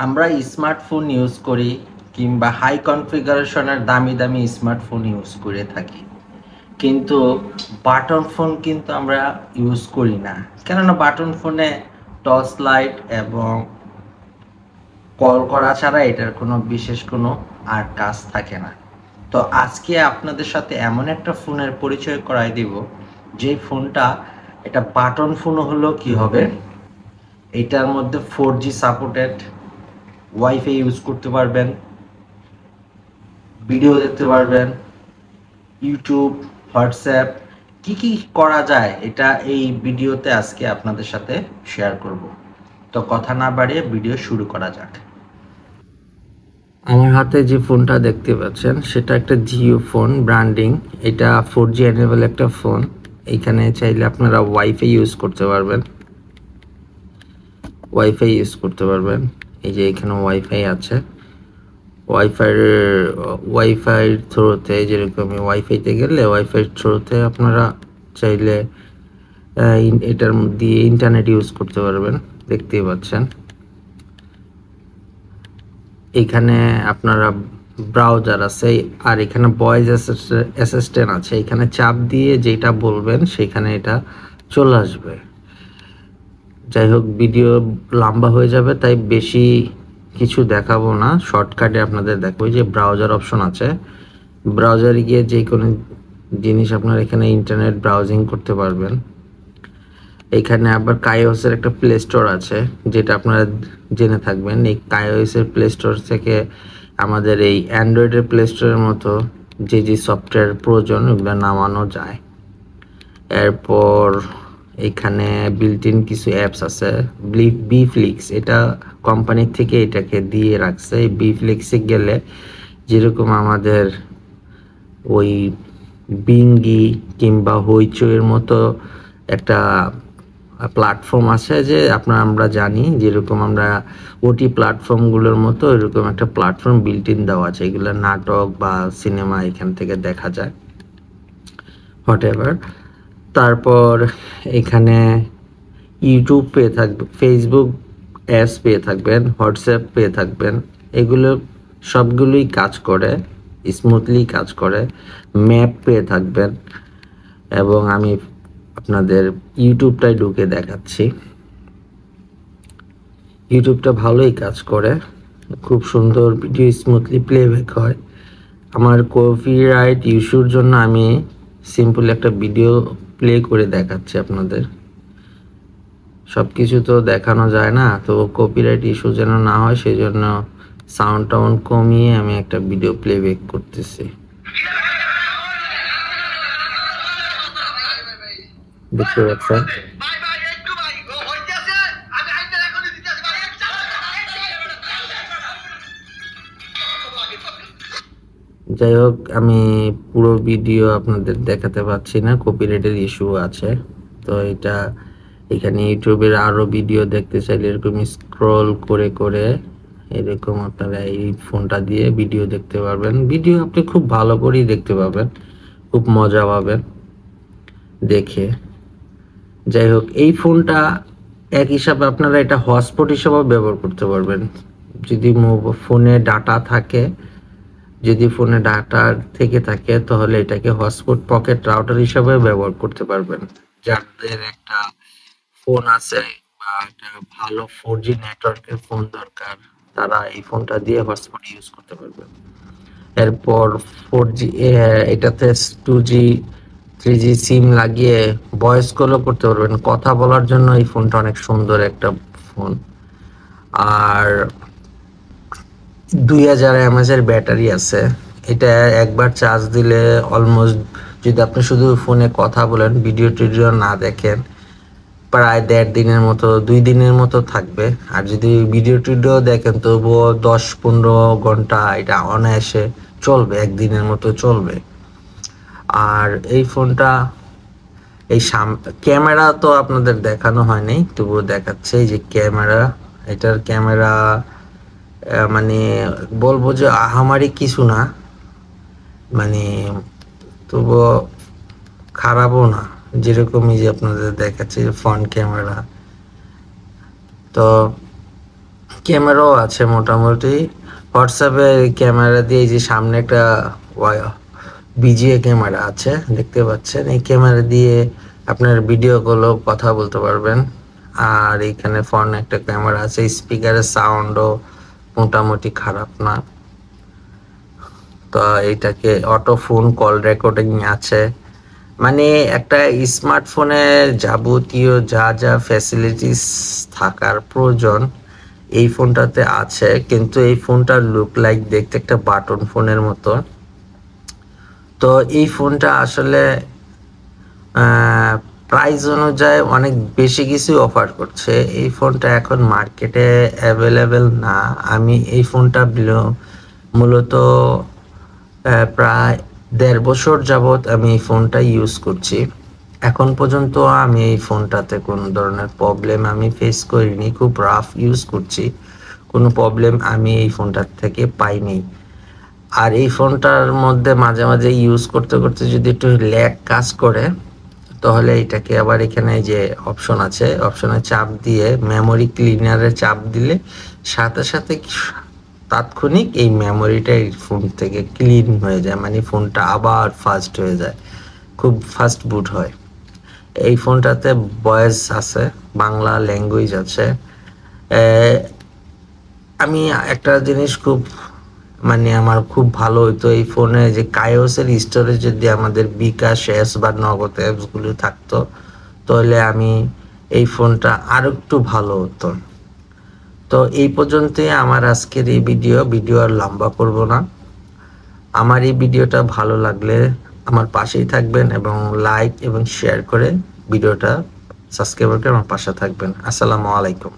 আমরা smartphone use করি কিংবা হাই কনফিগারেশনের দামি স্মার্টফোন ইউজ করে থাকি, কিন্তু বাটন ফোন কিন্তু আমরা ইউজ করি না। কেননা বাটন ফোনে টর্চ লাইট এবং কল করা ছাড়া এটার কোনো বিশেষ কোনো আর কাজ থাকে না। তো আজকে আপনাদের সাথে এমন একটা ফোনের পরিচয় করাই দিব, যে ফোনটা এটা বাটন ফোন হলো কি হবে, এটার মধ্যে 4G সাপোর্টেড, ওয়াইফাই ইউজ করতে পারবেন, ভিডিও দেখতে পারবেন, ইউটিউব, হোয়াটসঅ্যাপ কি কি করা যায় এটা এই ভিডিওতে আজকে আপনাদের সাথে শেয়ার করব। তো কথা না বাড়িয়ে ভিডিও শুরু করা যাক। আমার হাতে যে ফোনটা দেখতে পাচ্ছেন সেটা একটা জিও ফোন ব্র্যান্ডিং। এটা 4G এনেবল একটা ফোন। এখানে চাইলে আপনারা ওয়াইফাই ইউজ করতে পারবেন, এই যে এখানে ওয়াইফাই আছে। ওয়াইফাইয়ের থ্রুতে, যেরকম ওয়াইফাইতে গেলে ওয়াইফাইয়ের থ্রুতে আপনারা চাইলে এটার মধ্যে ইন্টারনেট ইউজ করতে পারবেন, দেখতেই পাচ্ছেন। এখানে আপনারা ব্রাউজার আছে, আর এখানে ভয়েস অ্যাসিস্ট্যান্ট আছে। এখানে চাপ দিয়ে যেটা বলবেন সেখানে এটা চলে আসবে। যাই হোক, ভিডিও লম্বা হয়ে যাবে, তাই বেশি কিছু দেখাবো না, শর্টকাটে আপনাদের দেখাবো। যে ব্রাউজার অপশন আছে, ব্রাউজারে গিয়ে যে কোনো জিনিস আপনারা এখানে ইন্টারনেট ব্রাউজিং করতে পারবেন। এখানে আবার কাইওসের একটা প্লে স্টোর আছে, যেটা আপনারা জেনে থাকবেন। এই কাইওসের প্লে স্টোর থেকে আমাদের এই অ্যান্ড্রয়েডের প্লে স্টোরের মতো যে যে সফটওয়্যার প্রয়োজন ওগুলো নামানো যায়। এরপর এখানে বিল্ট ইন কিছু অ্যাপস আছে। বিফ্লিক্স, এটা কোম্পানির থেকে এটাকে দিয়ে রাখছে। এই বিফ্লিক্সে গেলে যেরকম আমাদের ওই বিঙ্গি কিংবা হইচইয়ের মতো একটা প্ল্যাটফর্ম আছে, যে আমরা জানি যেরকম আমরা ওটি প্ল্যাটফর্মগুলোর মতো এরকম একটা প্ল্যাটফর্ম বিল্ট ইন দেওয়া আছে। এগুলো নাটক বা সিনেমা এখান থেকে দেখা যায়, হোয়াট এভার। তারপর এখানে ইউটিউব পেয়ে থাকবে, ফেসবুক অ্যাপস পেয়ে থাকবেন, হোয়াটসঅ্যাপ পেয়ে থাকবেন। এগুলো সবগুলোই কাজ করে, স্মুথলি কাজ করে। ম্যাপ পেয়ে থাকবেন, এবং আমি আপনাদের ইউটিউবটাই ঢুকে দেখাচ্ছি। ইউটিউবটা ভালোই কাজ করে, খুব সুন্দর ভিডিও স্মুথলি প্লেব্যাক হয়। আমার কপিরাইট ইস্যুর জন্য আমি সিম্পল একটা ভিডিও প্লে করে দেখাচ্ছি আপনাদের। সব কিছু তো দেখানো যায় না, তো কপিরাইট ইস্যু যেন না হয় সেই জন্য সাউন্ড টাউন কমিয়ে আমি একটা ভিডিও প্লেব্যাক করতেছি, দেখতে পাচ্ছেন। যাই হোক, আমি পুরো ভিডিও আপনাদের দেখাতে পাচ্ছি না, কপিরাইটের ইস্যু আছে। তো এটা এখানে ইউটিউবের আরো ভিডিও দেখতে চাইলে এরকম স্ক্রল করে করে এরকম আপনারা এই ফোনটা দিয়ে ভিডিও দেখতে পারবেন। ভিডিও আপনি খুব ভালো করেই দেখতে পাবেন, খুব মজা পাবেন দেখে। যাই হোক, এই ফোনটা এক হিসাবে আপনারা এটা হটস্পট হিসাবেও ব্যবহার করতে পারবেন। যদি ফোনে ডাটা থাকে, যদি ফোনে ডাটা থেকে থাকে তাহলে এটাকে হটস্পট পকেট রাউটার হিসাবে ব্যবহার করতে পারবেন। যাদের একটা ফোন আছে বা একটা ভালো 4G নেটওয়ার্কের ফোন দরকার, তারা এই ফোনটা দিয়ে হটস্পট ইউজ করতে পারবেন। এরপর 4G এটাতে 2G 3G সিম লাগিয়ে ভয়েস কলও করতে পারবেন। কথা বলার জন্য এই ফোনটা অনেক সুন্দর একটা ফোন। আর 2000 mAh এর ব্যাটারি আছে। এটা একবার চার্জ দিলে অলমোস্ট, যদি আপনি শুধু ফোনে কথা বলেন, ভিডিও টিডিও না দেখেন, প্রায় 1.5 দিনের মতো, 2 দিনের মতো থাকবে। আর যদি ভিডিও টিডিও দেখেন তবুও 10-15 ঘন্টা এটা অনায়াসে চলবে, 1 দিনের মতো চলবে। আর এই ফোনটা এই ক্যামেরা তো আপনাদের দেখানো হয়নি, তবুও দেখাচ্ছে। এই যে ক্যামেরা, এটার ক্যামেরা মানে বলবো যে আহামারি কিছু না, মানে তবুও খারাপও না। যেরকমই যে আপনাদের দেখাচ্ছে ফ্রন্ট ক্যামেরা, তো ক্যামেরাও আছে মোটামুটি। হোয়াটসঅ্যাপে ক্যামেরা দিয়ে যে সামনে একটা বিজিএ ক্যামেরা আছে দেখতে পাচ্ছেন, এই ক্যামেরা দিয়ে আপনার ভিডিও কলও কথা বলতে পারবেন। আর এইখানে ফোনে একটা ক্যামেরা আছে, স্পিকারের সাউন্ডও মোটামুটি খারাপ না। তো এইটাকে অটো ফোন কল রেকর্ডিং আছে, মানে একটা স্মার্টফোনে যাবতীয় যা যা ফ্যাসিলিটিস থাকার প্রয়োজন এই ফোনটাতে আছে। কিন্তু এই ফোনটা লুক লাইক দেখতে একটা বাটন ফোনের মতো। তো এই ফোনটা আসলে প্রাইস অনুযায়ী অনেক বেশি কিছু অফার করছে। এই ফোনটা এখন মার্কেটে অ্যাভেলেবেল না। আমি এই ফোনটা মূলত প্রায় 1.5 বছর যাবৎ আমি এই ফোনটা ইউজ করছি। এখন পর্যন্ত আমি এই ফোনটাতে কোনো ধরনের প্রবলেম আমি ফেস করিনি। খুব রাফ ইউজ করছি, কোনো প্রবলেম আমি এই ফোনটার থেকে পাইনি। আর এই ফোনটার মধ্যে মাঝে মাঝে ইউজ করতে করতে যদি একটু ল্যাগ কাজ করে, তাহলে এটাকে আবার এখানে যে অপশন আছে, অপশনে চাপ দিয়ে মেমোরি ক্লিনারে চাপ দিলে সাথে সাথে তাৎক্ষণিক এই মেমোরিটা এই ফোন থেকে ক্লিন হয়ে যায়, মানে ফোনটা আবার ফাস্ট হয়ে যায়, খুব ফাস্ট বুট হয়। এই ফোনটাতে ভয়েস আছে, বাংলা ল্যাঙ্গুয়েজ আছে। আমি একটা জিনিস খুব মানে আমার খুব ভালো হইতো এই ফোনে, যে কায়োসের স্টোরেজ যদি আমাদের বিকাশ অ্যাপস বা নগদ অ্যাপসগুলো থাকতো, তাহলে আমি এই ফোনটা আরো একটু ভালো হতো। তো এই পর্যন্তই আমার আজকের এই ভিডিও আর লম্বা করব না। আমার এই ভিডিওটা ভালো লাগলে আমার পাশেই থাকবেন এবং লাইক এবং শেয়ার করে ভিডিওটা সাবস্ক্রাইব করে আমার পাশে থাকবেন। আসসালামু আলাইকুম।